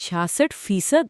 66%।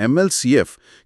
MLCF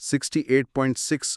68.6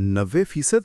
90%?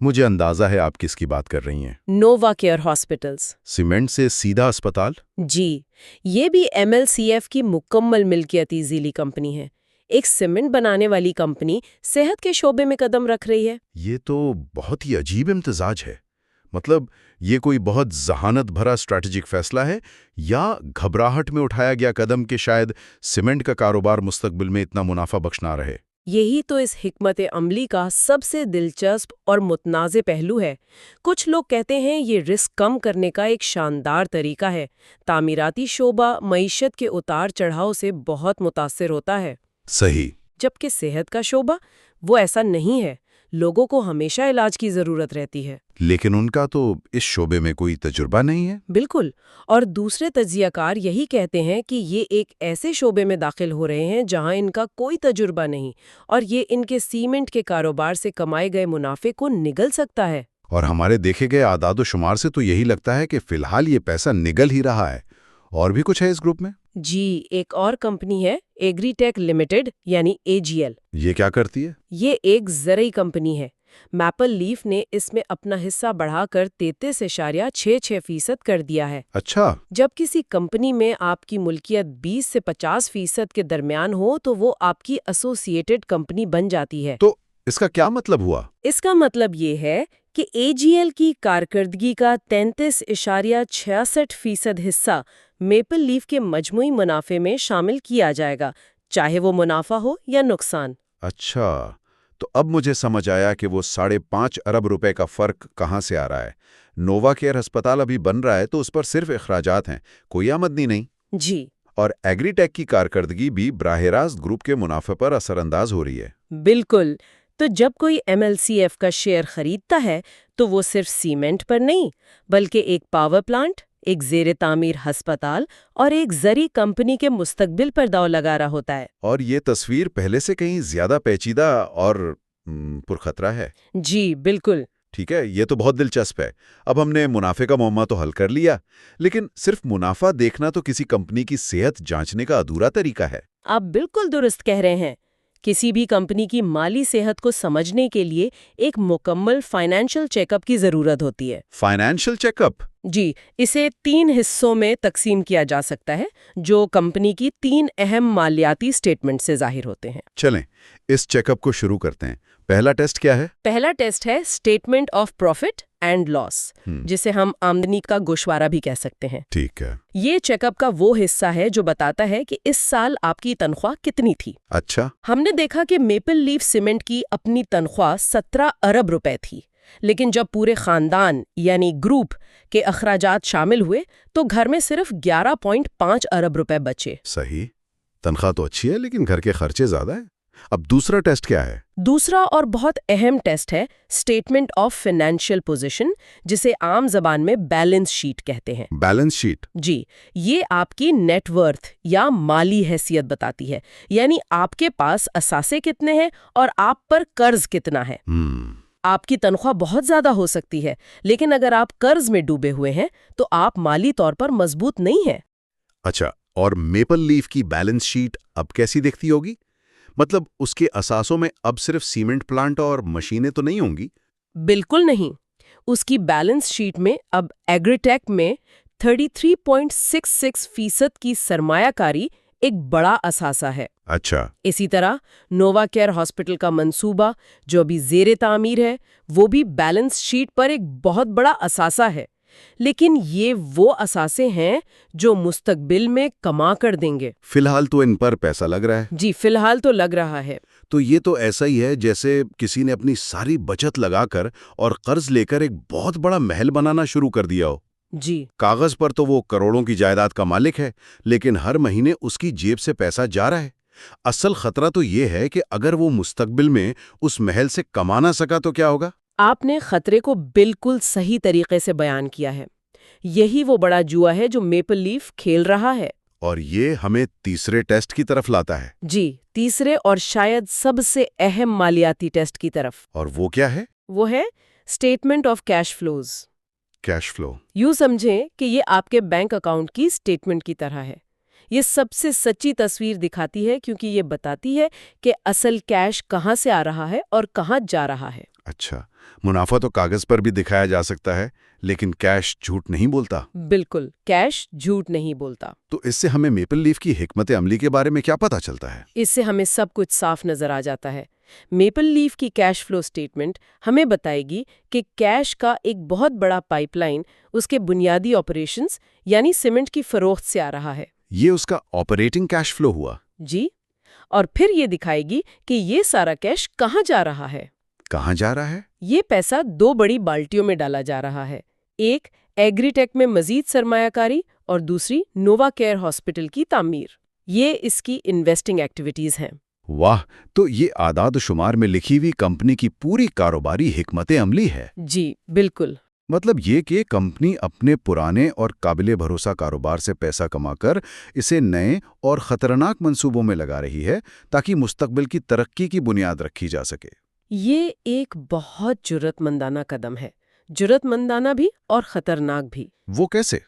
مجھے اندازہ ہے آپ کس کی بات کر رہی ہیں۔ Nova care hospitals. سیمنٹ سے سیدھا اسپتال؟ جی، یہ بھی MLCF کی مکمل ملکیتی ذیلی کمپنی ہے۔ ایک سیمنٹ بنانے والی کمپنی صحت کے شعبے میں قدم رکھ رہی ہے۔ یہ تو بہت ہی عجیب امتزاج ہے۔ مطلب یہ کوئی بہت ذہانت بھرا اسٹریٹجک فیصلہ ہے یا گھبراہٹ میں اٹھایا گیا قدم کہ شاید سیمنٹ کا کاروبار مستقبل میں اتنا منافع بخش نہ رہے؟ یہی تو اس حکمت عملی کا سب سے دلچسپ اور متنازع پہلو ہے۔ کچھ لوگ کہتے ہیں یہ رسک کم کرنے کا ایک شاندار طریقہ ہے۔ تعمیراتی شعبہ معیشت کے اتار چڑھاؤ سے بہت متاثر ہوتا ہے، صحیح۔ جبکہ صحت کا شعبہ وہ ایسا نہیں ہے۔ لوگوں کو ہمیشہ علاج کی ضرورت رہتی ہے۔ لیکن ان کا تو اس شعبے میں کوئی تجربہ نہیں ہے۔ بالکل، اور دوسرے تجزیہ کار یہی کہتے ہیں کہ یہ ایک ایسے شعبے میں داخل ہو رہے ہیں جہاں ان کا کوئی تجربہ نہیں، اور یہ ان کے سیمنٹ کے کاروبار سے کمائے گئے منافع کو نگل سکتا ہے۔ اور ہمارے دیکھے گئے اعداد و شمار سے تو یہی لگتا ہے کہ فی الحال یہ پیسہ نگل ہی رہا ہے۔ اور بھی کچھ ہے اس گروپ میں؟ جی، ایک اور کمپنی ہے ایگری ٹیک لمیٹڈ یعنی AGL۔ یہ کیا کرتی ہے؟ یہ ایک زرعی کمپنی ہے۔ میپل لیف نے اس میں اپنا حصہ بڑھا کر 33.66% کر دیا ہے۔ اچھا۔ جب کسی کمپنی میں آپ کی ملکیت 20 سے 50% کے درمیان ہو تو وہ آپ کی ایسوسیٹڈ کمپنی بن جاتی ہے۔ تو اس کا کیا مطلب ہوا؟ اس کا مطلب یہ ہے کہ AGL کی کارکردگی کا 33.66% حصہ میپل لیف کے مجموعی منافع میں شامل کیا جائے گا، چاہے وہ منافع ہو یا نقصان۔ اچھا، تو اب مجھے سمجھ آیا کہ وہ 5.5 ارب روپے کا فرق کہاں سے آ رہا ہے۔ نووا کیئر ہسپتال ابھی بن رہا ہے تو اس پر صرف اخراجات ہیں، کوئی آمدنی نہیں۔ جی اور ایگری ٹیک کی کارکردگی بھی براہ راست گروپ کے منافع پر اثر انداز ہو رہی ہے۔ بالکل، تو جب کوئی MLCF کا شیئر خریدتا ہے تو وہ صرف سیمنٹ پر نہیں بلکہ ایک پاور پلانٹ، ایک زیر تعمیر ہسپتال اور ایک زرعی کمپنی کے مستقبل پر داؤ لگا رہا ہوتا ہے۔ اور یہ تصویر پہلے سے کہیں زیادہ پیچیدہ اور پرخطرہ ہے۔ جی بالکل۔ ٹھیک ہے، یہ تو بہت دلچسپ ہے۔ اب ہم نے منافع کا معمہ تو حل کر لیا، لیکن صرف منافع دیکھنا تو کسی کمپنی کی صحت جانچنے کا ادھورا طریقہ ہے۔ آپ بالکل درست کہہ رہے ہیں۔ کسی بھی کمپنی کی مالی صحت کو سمجھنے کے لیے ایک مکمل فائنینشل چیک اپ کی ضرورت ہوتی ہے۔ Financial check up? جی، اسے 3 حصوں میں تقسیم کیا جا سکتا ہے جو کمپنی کی 3 اہم مالیاتی سٹیٹمنٹ سے ظاہر ہوتے ہیں۔ چلیں اس چیک اپ کو شروع کرتے ہیں۔ پہلا ٹیسٹ کیا ہے؟ پہلا ٹیسٹ ہے statement of profit and loss, جسے ہم آمدنی کا گوشوارہ بھی کہہ سکتے ہیں۔ ٹھیک ہے۔ یہ چیک اپ کا وہ حصہ ہے جو بتاتا ہے کہ اس سال آپ کی تنخواہ کتنی تھی۔ اچھا۔ ہم نے دیکھا کہ میپل لیف سیمنٹ کی اپنی تنخواہ 17 ارب روپے تھی، لیکن جب پورے خاندان یعنی گروپ کے اخراجات شامل ہوئے تو گھر میں صرف 11.5 ارب روپے بچے۔ صحیح، تنخواہ تو اچھی ہے لیکن گھر کے خرچے زیادہ ہیں۔ اب دوسرا ٹیسٹ کیا ہے؟ دوسرا اور بہت اہم ٹیسٹ ہے اسٹیٹمنٹ آف فائنینشیل پوزیشن، جسے عام زبان میں بیلنس شیٹ کہتے ہیں۔ Balance sheet? جی، یہ آپ کی نیٹ ورتھ یا مالی حیثیت بتاتی ہے، یعنی آپ کے پاس اثاثے کتنے ہیں اور آپ پر قرض کتنا ہے۔ آپ کی تنخواہ بہت زیادہ ہو سکتی ہے، لیکن اگر آپ قرض میں ڈوبے ہوئے ہیں تو آپ مالی طور پر مضبوط نہیں ہیں۔ اچھا، اور میپل لیف کی بیلنس شیٹ اب کیسی دکھتی ہوگی؟ مطلب اس کے اثاثوں میں اب صرف سیمنٹ پلانٹ اور مشینیں تو نہیں ہوں گی؟ بالکل نہیں۔ اس کی بیلنس شیٹ میں اب ایگریٹیک میں 33.66% کی سرمایہ کاری ایک بڑا اثاثہ ہے۔ اچھا۔ اسی طرح نووا کیئر ہاسپٹل کا منصوبہ جو ابھی زیر تعمیر ہے وہ بھی بیلنس شیٹ پر ایک بہت بڑا اثاثہ ہے، لیکن یہ وہ اثاثے ہیں جو مستقبل میں کما کر دیں گے۔ فی الحال تو ان پر پیسہ لگ رہا ہے۔ جی فی الحال تو لگ رہا ہے۔ تو یہ تو ایسا ہی ہے جیسے کسی نے اپنی ساری بچت لگا کر اور قرض لے کر ایک بہت بڑا محل بنانا شروع کر دیا ہو۔ جی کاغذ پر تو وہ کروڑوں کی جائیداد کا مالک ہے، لیکن ہر مہینے اس کی جیب سے پیسہ جا رہا ہے۔ اصل خطرہ تو یہ ہے کہ اگر وہ مستقبل میں اس محل سے کما نہ سکا تو کیا ہوگا؟ آپ نے خطرے کو بالکل صحیح طریقے سے بیان کیا ہے۔ یہی وہ بڑا جوا ہے جو میپل لیف کھیل رہا ہے۔ اور یہ ہمیں تیسرے ٹیسٹ کی طرف لاتا ہے۔ جی، تیسرے اور شاید سب سے اہم مالیاتی ٹیسٹ کی طرف۔ اور وہ کیا ہے؟ وہ ہے statement of cash flows. Cash flow? یوں سمجھیں کہ یہ آپ کے بینک اکاؤنٹ کی اسٹیٹمنٹ کی طرح ہے۔ یہ سب سے سچی تصویر دکھاتی ہے کیونکہ یہ بتاتی ہے کہ اصل کیش کہاں سے آ رہا ہے اور کہاں جا رہا ہے۔ اچھا، منافع تو کاغذ پر بھی دکھایا جا سکتا ہے، لیکن کیش جھوٹ نہیں بولتا۔ بالکل، کیش جھوٹ نہیں بولتا۔ تو اس سے ہمیں میپل لیف کی حکمت عملی کے بارے میں کیا پتا چلتا ہے؟ اس سے ہمیں سب کچھ صاف نظر آ جاتا ہے۔ میپل لیف کی کیش فلو سٹیٹمنٹ ہمیں بتائے گی کہ کیش کا ایک بہت بڑا پائپ لائن اس کے بنیادی آپریشنز یعنی سیمنٹ کی فروخت سے آ رہا ہے۔ یہ اس کا آپریٹنگ کیش فلو ہوا۔ جی، اور پھر یہ دکھائے گی کہ یہ سارا کیش کہاں جا رہا ہے۔ کہاں جا رہا ہے؟ یہ پیسہ دو بڑی بالٹیوں میں ڈالا جا رہا ہے، ایک ایگری ٹیک میں مزید سرمایہ کاری اور دوسری نووا کیئر ہاسپٹل کی تعمیر۔ یہ اس کی انویسٹنگ ایکٹیویٹیز ہیں۔ واہ، تو یہ اعداد و شمار میں لکھی ہوئی کمپنی کی پوری کاروباری حکمت عملی ہے۔ جی بالکل۔ مطلب یہ کہ کمپنی اپنے پرانے اور قابل بھروسہ کاروبار سے پیسہ کما کر اسے نئے اور خطرناک منصوبوں میں لگا رہی ہے تاکہ مستقبل کی ترقی کی بنیاد رکھی جا سکے۔ یہ ایک بہت جرأت مندانہ قدم ہے، جرأت مندانہ بھی اور خطرناک بھی۔ وہ کیسے؟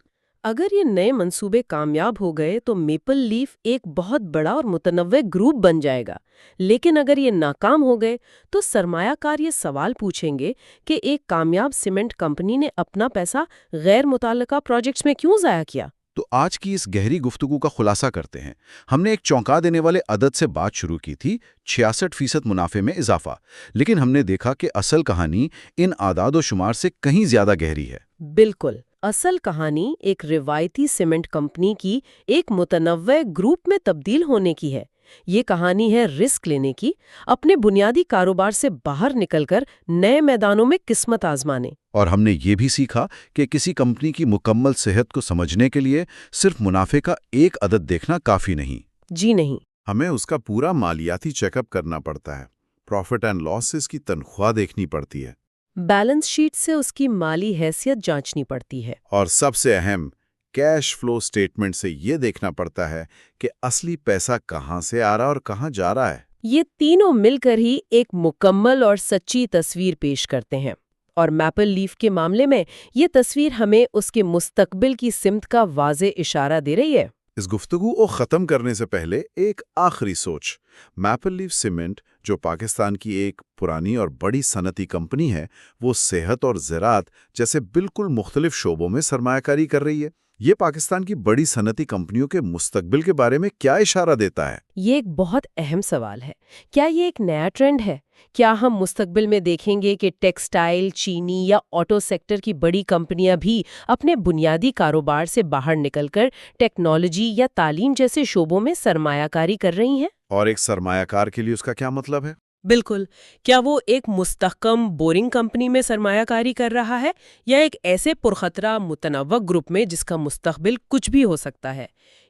اگر یہ نئے منصوبے کامیاب ہو گئے تو میپل لیف ایک بہت بڑا اور متنوع گروپ بن جائے گا، لیکن اگر یہ ناکام ہو گئے تو سرمایہ کار یہ سوال پوچھیں گے کہ ایک کامیاب سیمنٹ کمپنی نے اپنا پیسہ غیر متعلقہ پروجیکٹس میں کیوں ضائع کیا؟ تو آج کی اس گہری گفتگو کا خلاصہ کرتے ہیں۔ ہم نے ایک چونکا دینے والے عدد سے بات شروع کی تھی، 66% منافع میں اضافہ، لیکن ہم نے دیکھا کہ اصل کہانی ان اعداد و شمار سے کہیں زیادہ گہری ہے۔ بالکل، اصل کہانی ایک روایتی سیمنٹ کمپنی کی ایک متنوع گروپ میں تبدیل ہونے کی ہے۔ یہ کہانی ہے رسک لینے کی، اپنے بنیادی کاروبار سے باہر نکل کر نئے میدانوں میں قسمت آزمانے۔ اور ہم نے یہ بھی سیکھا کہ کسی کمپنی کی مکمل صحت کو سمجھنے کے لیے صرف منافع کا ایک عدد دیکھنا کافی نہیں۔ جی نہیں، ہمیں اس کا پورا مالیاتی چیک اپ کرنا پڑتا ہے، پروفٹ اینڈ لاسز کی تنخواہ دیکھنی پڑتی ہے، بیلنس شیٹ سے اس کی مالی حیثیت جانچنی پڑتی ہے، اور سب سے اہم کیش فلو سٹیٹمنٹ سے یہ دیکھنا پڑتا ہے کہ اصلی پیسہ کہاں سے آ رہا اور کہاں جا رہا ہے۔ یہ تینوں مل کر ہی ایک مکمل اور سچی تصویر پیش کرتے ہیں، اور میپل لیف کے معاملے میں یہ تصویر ہمیں اس کے مستقبل کی سمت کا واضح اشارہ دے رہی ہے۔ اس گفتگو کو ختم کرنے سے پہلے ایک آخری سوچ۔ میپل لیف سیمنٹ، جو پاکستان کی ایک پرانی اور بڑی صنعتی کمپنی ہے، وہ صحت اور زراعت جیسے بالکل مختلف شعبوں میں سرمایہ کاری کر رہی ہے۔ یہ پاکستان کی بڑی صنعتی کمپنیوں کے مستقبل کے بارے میں کیا اشارہ دیتا ہے؟ یہ ایک بہت اہم سوال ہے۔ کیا یہ ایک نیا ٹرینڈ ہے؟ کیا ہم مستقبل میں دیکھیں گے کہ ٹیکسٹائل، چینی یا آٹو سیکٹر کی بڑی کمپنیاں بھی اپنے بنیادی کاروبار سے باہر نکل کر ٹیکنالوجی یا تعلیم جیسے شعبوں میں سرمایہ کاری کر رہی ہیں؟ اور ایک سرمایہ کار کے لیے اس کا کیا مطلب ہے؟ بالکل، کیا وہ ایک مستحکم بورنگ کمپنی میں سرمایہ کاری کر رہا ہے یا ایک ایسے پرخطرہ متنوع گروپ میں جس کا مستقبل کچھ بھی ہو سکتا ہے؟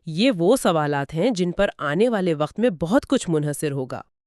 یہ وہ سوالات ہیں جن پر آنے والے وقت میں بہت کچھ منحصر ہوگا۔